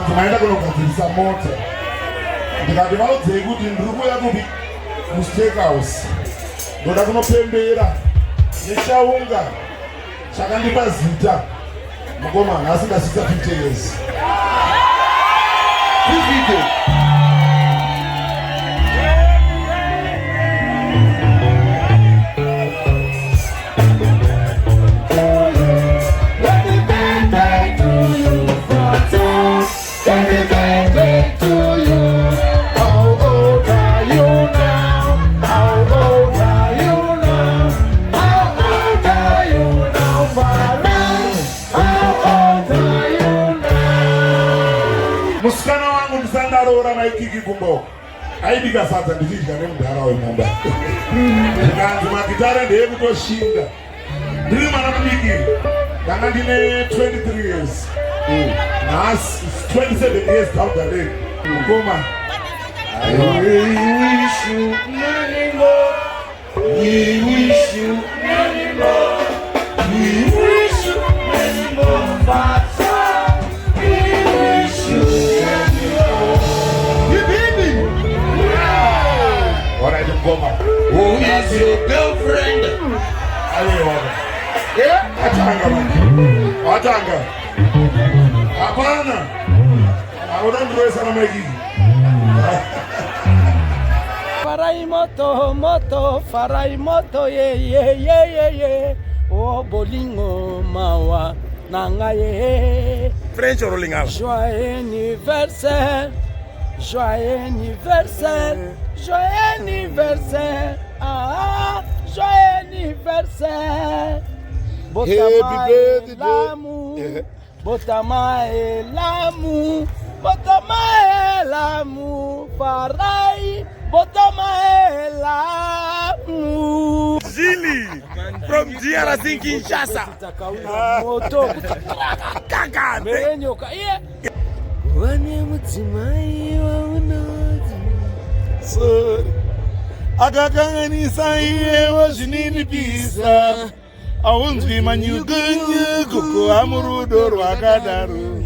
Tunaenda kunogadzirisa mota. Ndikati vaudze kuti ndiri kuuya kupi kusteak house. Ndoda kunopembera nechaunga chakandipa zita mukomana asingasvitsa 50 years. Musikana wangu ndisandaroora maikiki kumbo. Aibika Sadza ndichidya nemudhara wemumba. Ndikanzi magitara ndeyekutoshinga. Ndiri mwana mudiki. Ndanga ndine 23 years. Nhasi 27 years down the lane. Mukoma. I wish you many more. We wish you many more. We wish you many more. Father, we wish you many more. You hear me? Yeah. What are you Mukoma? Who is your girlfriend? Yeah? Atanga. Hapana. Audanduesa na megi. Farai moto moto, farai moto ye. Oh bolingo mawa nanga ye. French rolling out. Joyeux anniversaire. Joyeux anniversaire. Joyeux anniversaire. Ah, joyeux anniversaire. Botama l'amour. Botama l'amour. Botama l'amour. Farai. Botama l'amour. Zili from DRC Kinshasa. Moto. Kaka. Benyoka. Yeah. Wani mutimai wa unazi. Sorry. Akakangani saiye wa jinini pisa. Aunzwi manyugunyu kuku amurudo rwakadaru.